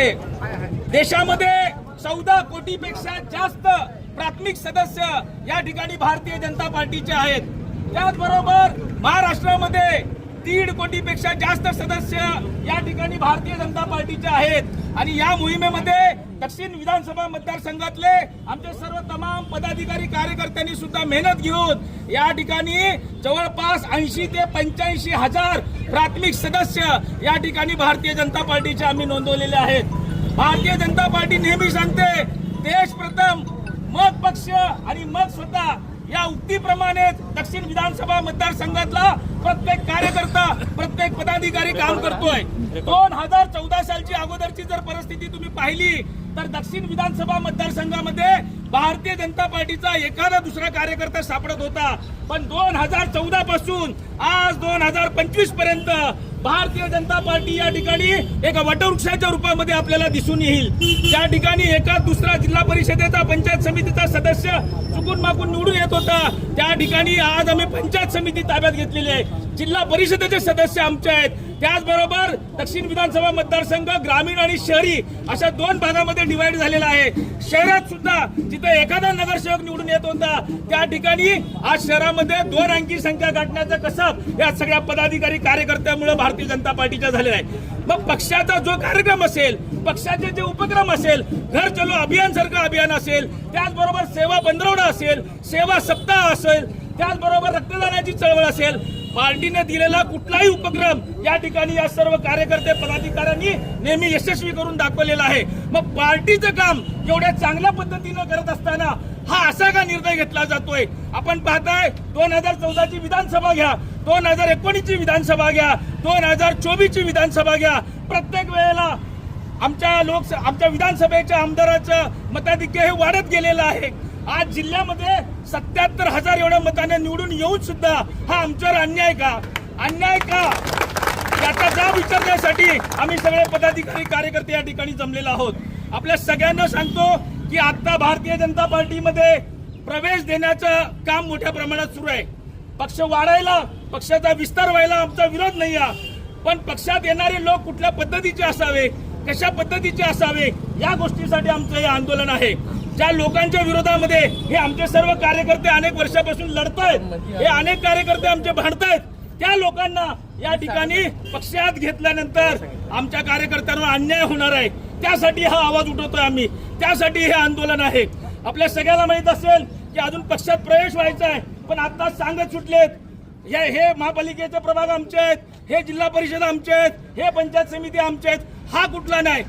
आहे। देशामध्ये 14 कोटीपेक्षा जास्त प्राथमिक सदस्य या ठिकाणी भारतीय जनता पार्टीचे आहेत। त्याचबरोबर महाराष्ट्रामध्ये 1.5 कोटीपेक्षा जास्त सदस्य या ठिकाणी भारतीय जनता पार्टीचे आहेत। आणि या मोहिमेमध्ये दक्षिण विधानसभा मतदारसंघातले आमचे सर्व तमाम पदाधिकारी कार्यकर्त्यांनी सुद्धा मेहनत घेऊन या ठिकाणी जवळपास 80 ते 85 हजार प्राथमिक सदस्य या ठिकाणी भारतीय जनता पार्टीचे आम्ही नोंदवलेले आहेत। भारतीय जनता पार्टी नेहमी सांगते देश प्रथम मग पक्ष आणि मग स्वतः या उक्तीप्रमाणे दक्षिण विधानसभा मतदारसंघातला प्रत्येक कार्यकर्ता प्रत्येक पदाधिकारी काम करतोय। 2014 सालची अगोदरची जर परिस्थिती तुम्ही पाहिली तर दक्षिण विधानसभा मतदारसंघामध्ये भारतीय जनता पार्टीचा एखादा दुसरा कार्यकर्ता सापडत होता, पण 2014 पासून आज 2025 पर्यंत भारतीय जनता पार्टी या ठिकाणी एका वटवृक्षाच्या रूपामध्ये आपल्याला दिसून येईल। त्या ठिकाणी एका दुसरा जिल्हा परिषदेचा पंचायत समितीचा सदस्य चुकून मागून निवडून येत होता, त्या ठिकाणी आज आम्ही पंचायत समिती ताब्यात घेतलेली आहे। जिल्हा परिषदेचे सदस्य आमचे आहेत। त्याचबरोबर दक्षिण विधानसभा मतदारसंघ ग्रामीण आणि शहरी अशा 2 भागामध्ये डिवाइड झालेला आहे। शहरात सुद्धा जिथे एखादा नगरसेवक निवडून येत होता त्या ठिकाणी आज शहरामध्ये 2 अंकी संख्या गाठण्याचं कसब या सगळ्या पदाधिकारी कार्यकर्त्यामुळे भारतीय जनता पार्टीचा झालेला आहे। मग पक्षाचा जो कार्यक्रम असेल, पक्षाचे जे उपक्रम असेल, घर चलो अभियान सारखं अभियान असेल, त्याचबरोबर सेवा पंधरवडा असेल, सेवा सप्ताह असेल, त्याचबरोबर रक्तदानाची चळवळ असेल, पार्टीने दिलेला कुठलाही उपक्रम या ठिकाणी या सर्व कार्यकर्ते पदाधिकाऱ्यांनी नेहमी यशस्वी करून दाखवलेला आहे। मग पार्टीचं काम एवढ्या चांगल्या पद्धतीने करत असताना हा असा का निर्णय घेतला जातोय? आपण पाहताय 2014 ची विधानसभा घ्या, 2019 ची विधानसभा घ्या, 2024 ची विधानसभा घ्या, प्रत्येक वेळेला आमच्या विधानसभेच्या आमदाराचं मताधिक्य हे वाढत गेलेलं आहे। आज जिल्ह्यामध्ये 77,000 एवढ्या मताने निवडून येऊन सुद्धा हा आमच्यावर अन्याय का? अन्याय का? याचा जाब विचारण्यासाठी आम्ही सगळे पदाधिकारी कार्यकर्ते या ठिकाणी जमलेलो आहोत। आपल्या सगळ्यांना सांगतो की आता भारतीय जनता पार्टीमध्ये प्रवेश देण्याचं काम मोठ्या प्रमाणात सुरू आहे। पक्ष वाढायला, पक्षाचा विस्तार व्हायला आमचा विरोध नाही आहे, पण पक्षात येणारे लोक कुठल्या पद्धतीचे असावे, कशा पद्धतीचे असावे या गोष्टीसाठी आमचं हे आंदोलन आहे। ज्या लोकांच्या विरोधामध्ये हे आमचे सर्व कार्यकर्ते अनेक वर्षापासून लढतायत, हे अनेक कार्यकर्ते आमचे भांडतायत, त्या लोकांना या ठिकाणी पक्षात घेतल्यानंतर आमच्या कार्यकर्त्यांवर अन्याय होणार आहे। त्यासाठी हा आवाज उठवतोय आम्ही, त्यासाठी हे आंदोलन आहे। आपल्या सगळ्याला माहित असेल की अजून पक्षात प्रवेश व्हायचा आहे, पण आता सांगत सुटलेत हे महापालिकेचे प्रभाग आमचे आहेत, हे जिल्हा परिषद आमचे आहेत, हे पंचायत समिती आमचे आहेत। हा कुठला नाही,